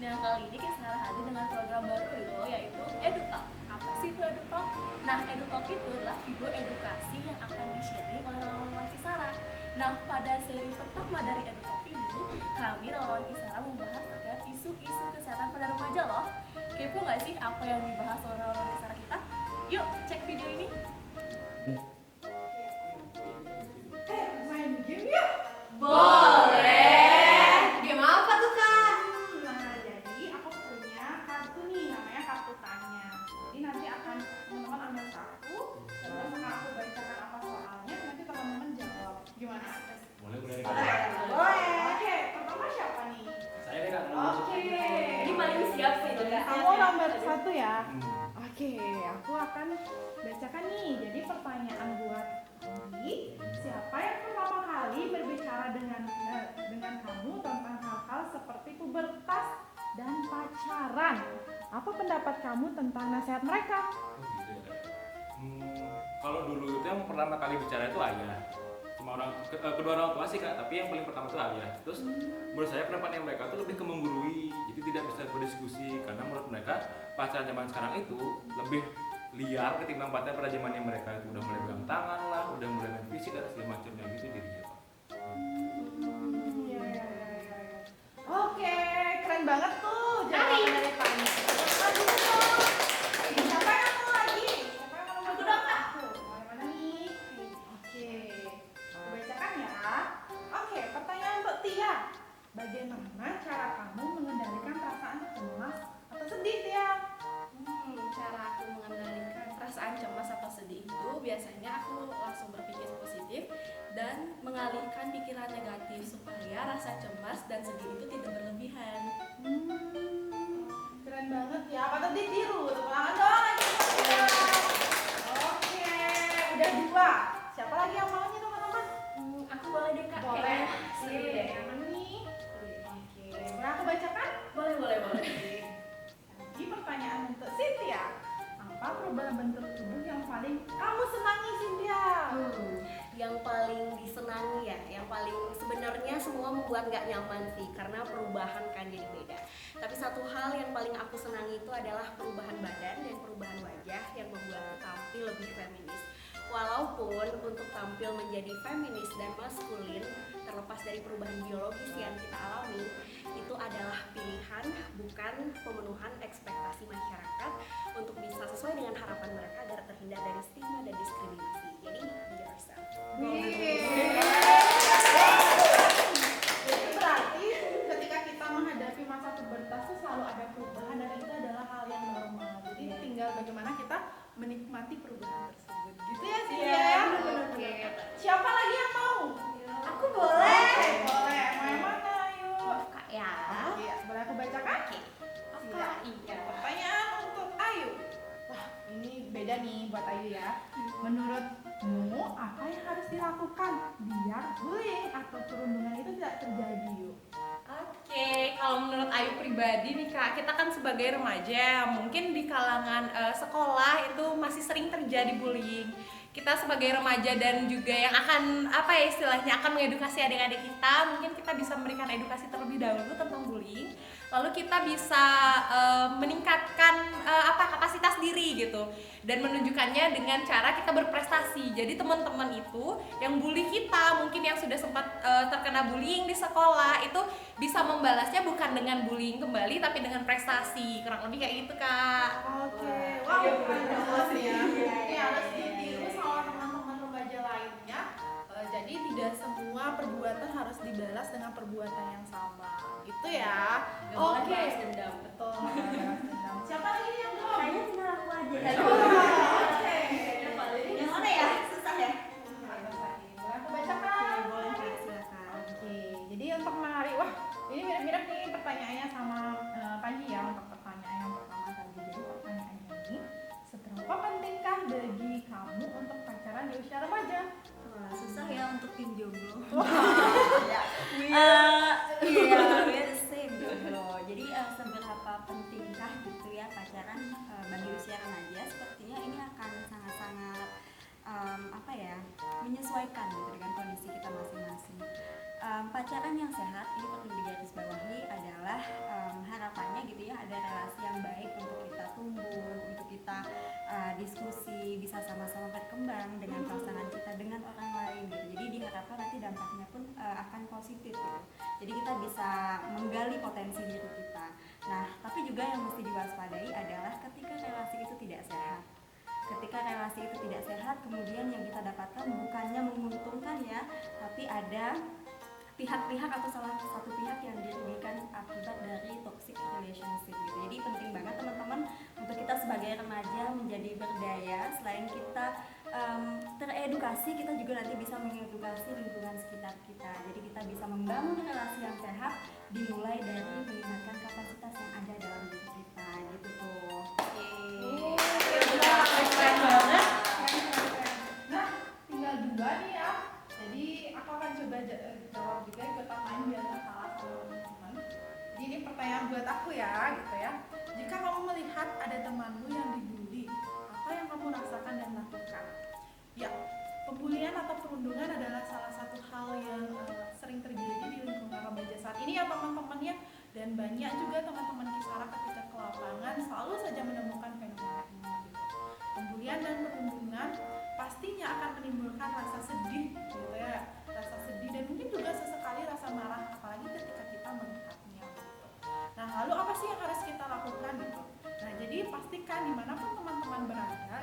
Nah, kali ini kita hadir dengan program baru yaitu EduTalk. Apa sih itu EduTalk? Nah, EduTalk itu adalah video edukasi yang akan di-sharing oleh relawan Kisara. Nah, pada seri pertama dari EduTalk ini, kami relawan Kisara membahas terkait isu-isu kesehatan pada remaja loh. Kepo nggak sih apa yang dibahas oleh relawan Kisara kita? Yuk, cek video ini. Main game yuk. Boleh. Game apa tuh, Kak? Nah, jadi aku punya kartu nih, namanya kartu tanya. Jadi nanti akan teman-teman ambil satu, terus akan aku bacakan apa soalnya, nanti teman-teman jawab. Gimana? Boleh. Boleh. Oke, pertama siapa nih? Saya deh Kak. Oke. Ini paling siap sih, Kak. Kamu nomor satu ya. Oke, aku akan bacakan nih. Jadi pertanyaan buat Andi, siapa yang pertama kali berbicara dengan kamu tentang hal-hal seperti pubertas dan pacaran? Apa pendapat kamu tentang nasihat mereka? Oh gitu ya Kak. Kalau dulu itu yang pertama kali bicara itu ayah. Cuma kedua orang tua sih Kak, tapi yang paling pertama itu ayah. Terus menurut saya pendapatnya mereka itu lebih ke menggurui, jadi tidak bisa berdiskusi karena menurut mereka pacaran zaman sekarang itu lebih liar ketimbang pacaran pada zamannya mereka itu udah mulai pegang tangan lah, udah mulai main fisik dan segala macamnya gitu jadinya Pak. Iya. Oke, keren banget tuh jawaban dari Fani. Siapa yang mau lagi? Siapa yang mau Aku dong, Kak. Aku. Mana nih? Oke, aku bacakan ya. Oke, pertanyaan untuk Tia. Bagaimana cara kamu mengendalikan perasaan cemas atau sedih, Tia? Cara aku mengendalikan perasaan cemas atau sedih itu biasanya aku langsung berpikir positif dan mengalihkan pikiran negatif supaya rasa cemas dan sedih itu tidak berlebihan. Keren banget ya. Apa tadi tiru? Tepuk tangan dong lagi. Oke, udah dua. Siapa lagi yang mau nih teman-teman? Aku boleh deh, Kak. Boleh. Seru deh. Yang nih. Oke, boleh aku bacakan? Boleh. Jadi pertanyaan untuk Cynthia. Apa perubahan bentuk tubuh yang paling kamu senangi, Cynthia? Yang paling disenangi ya, yang paling sebenarnya semua membuat nggak nyaman sih karena perubahan kan jadi beda. Tapi satu hal yang paling aku senangi itu adalah perubahan badan dan perubahan wajah yang membuatku tampil lebih feminis. Walaupun untuk tampil menjadi feminis dan maskulin terlepas dari perubahan biologis yang kita alami itu adalah pilihan bukan pemenuhan ekspektasi masyarakat untuk bisa sesuai dengan harapan mereka agar terhindar dari stigma dan diskriminasi. Jadi be yourself. Jadi berarti ketika kita menghadapi masa pubertas itu selalu ada perubahan dan itu adalah hal yang normal. Jadi tinggal bagaimana kita menikmati perubahan tersebut. Gitu ya sih ya. Oke. Siapa lagi yang mau? Aku boleh. Oke, boleh. Mau yang mana? Yuk. Kak ya. Oke, boleh aku bacakan? Kak, Iya. Pertanyaan untuk Ayu. Wah, ini beda nih buat Ayu ya. Menurutmu apa yang harus dilakukan biar bullying atau perundungan itu tidak terjadi, yuk? Oke, kalau menurut Ayu pribadi nih Kak, kita kan sebagai remaja, mungkin di kalangan sekolah itu masih sering terjadi bullying. Kita sebagai remaja dan juga yang akan istilahnya akan mengedukasi adik-adik kita, mungkin kita bisa memberikan edukasi terlebih dahulu tentang bullying. Lalu kita bisa meningkatkan kapasitas diri gitu dan menunjukkannya dengan cara kita berprestasi. Jadi teman-teman itu yang bully kita, mungkin yang sudah sempat terkena bullying di sekolah itu bisa membalasnya bukan dengan bullying kembali tapi dengan prestasi. Kurang lebih kayak gitu, Kak. Oke, wow, keren banget ya. Ini harus ditiru sama teman-teman remaja lainnya. Jadi tidak semua perbuatan harus dibalas dengan perbuatan yang sama. Gitu ya. Nggak boleh Oke. balas dendam. Betul. nggak boleh balas dendam. Siapa lagi yang belum? Kayaknya tinggal aku aja. Oke. Yang mana ya? Susah ya? Boleh aku bacakan? Boleh Kak, silakan. Oke, jadi untuk menarik, wah ini mirip-mirip nih pertanyaannya sama Panji ya untuk pertanyaan yang pertama tadi. Jadi pertanyaannya ini, seberapa pentingkah bagi kamu untuk pacaran di usia remaja? Wah, susah ya untuk tim jomblo. Ya. Iya, we're the same jomblo. Jadi seberapa pentingkah gitu ya pacaran bagi usia remaja? Sepertinya ini akan sangat-sangat menyesuaikan gitu dengan kondisi kita masing-masing. pacaran yang sehat ini perlu digarisbawahi adalah harapannya gitu ya, ada relasi yang baik untuk kita tumbuh, untuk kita diskusi, bisa sama-sama berkembang dengan pasangan kita, dengan orang lain gitu. Jadi diharapkan nanti dampaknya pun akan positif gitu. Jadi kita bisa menggali potensi diri kita. Nah, tapi juga yang mesti diwaspadai adalah ketika relasi itu tidak sehat. Ketika relasi itu tidak sehat, kemudian yang kita dapatkan bukannya menguntungkan ya, tapi ada pihak-pihak atau salah satu pihak yang dirugikan akibat dari toxic relationship gitu. Jadi penting banget teman-teman untuk kita sebagai remaja menjadi berdaya. Selain kita teredukasi, kita juga nanti bisa mengedukasi lingkungan sekitar kita. Jadi kita bisa membangun relasi yang sehat dimulai dari meningkatkan kapasitas yang ada dalam diri kita gitu tuh. Keren banget. Nah, tinggal 2 nih ya. Jadi aku akan coba jawab juga ikut main biar nggak salah sama teman-teman. Jadi ini pertanyaan buat aku ya, gitu ya. Jika kamu melihat ada temanmu yang dibully, apa yang kamu rasakan dan lakukan? Ya, pembulian atau perundungan adalah salah satu hal yang sering terjadi di lingkungan remaja saat ini ya teman-temannya. Dan banyak juga teman-teman Kisara ketika ke lapangan selalu saja menemukan fenomena ini gitu. Pembulian dan perundungan pastinya akan menimbulkan rasa sedih gitu ya, rasa sedih dan mungkin juga sesekali rasa marah, apalagi ketika kita melihatnya gitu. Nah, lalu apa sih yang harus kita lakukan gitu? Nah, jadi pastikan dimanapun teman-teman berada,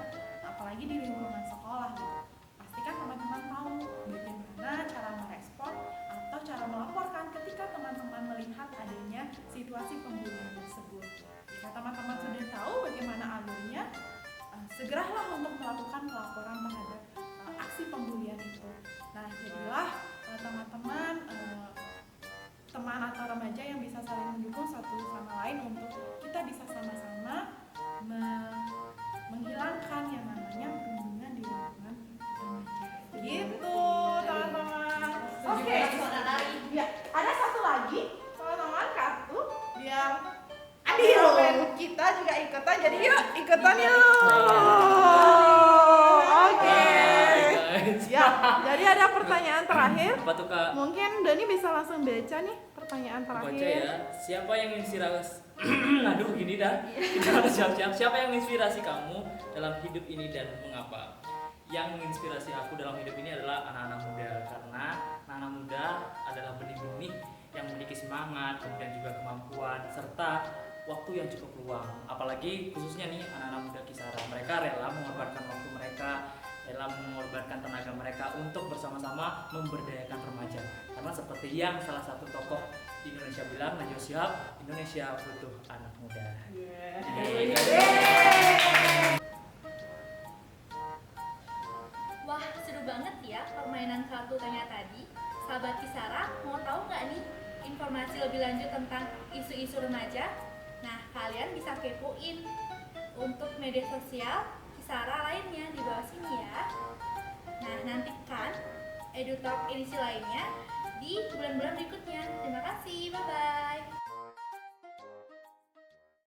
apalagi di lingkungan sekolah gitu, pastikan teman-teman tahu bagaimana cara merespon atau cara melaporkan ketika teman-teman melihat adanya situasi pembulian tersebut. Jika teman-teman sudah tahu bagaimana alurnya, segeralah untuk melakukan pelaporan terhadap aksi pembulian itu. Nah, jadilah teman-teman teman atau remaja yang bisa saling mendukung satu sama lain untuk kita bisa sama-sama menghilangkan yang namanya perundungan di lingkungan remaja. Gitu, teman-teman. Oke. Ya, ada satu lagi, teman-teman, kartu biar adil. Kita juga ikutan, jadi yuk ikutan yuk. Oke. Ya, jadi ada pertanyaan terakhir. Apa tuh Kak? Mungkin Dani bisa langsung baca nih pertanyaan Baca terakhir. ya. Siapa yang inspirasi? Aduh gini dah. Kita harus siap-siap. Siapa yang menginspirasi kamu dalam hidup ini dan mengapa? Yang menginspirasi aku dalam hidup ini adalah anak-anak muda, karena anak-anak muda adalah benih-benih yang memiliki semangat, kemudian juga kemampuan serta waktu yang cukup luang. Apalagi khususnya nih anak-anak muda Kisara, mereka rela mengorbankan waktu mereka, rela mengorbankan tenaga mereka untuk bersama-sama memberdayakan remaja. Karena seperti yang salah satu tokoh di Indonesia bilang, Najwa Shihab, Indonesia butuh anak muda. Wah, seru banget ya permainan kartu tanya tadi. Sahabat Kisara, mau tahu nggak nih informasi lebih lanjut tentang isu-isu remaja? Nah, kalian bisa kepoin untuk media sosial Kisara lainnya di bawah sini ya. Nah, nantikan EduTalk edisi lainnya di bulan-bulan berikutnya. Terima kasih, bye-bye.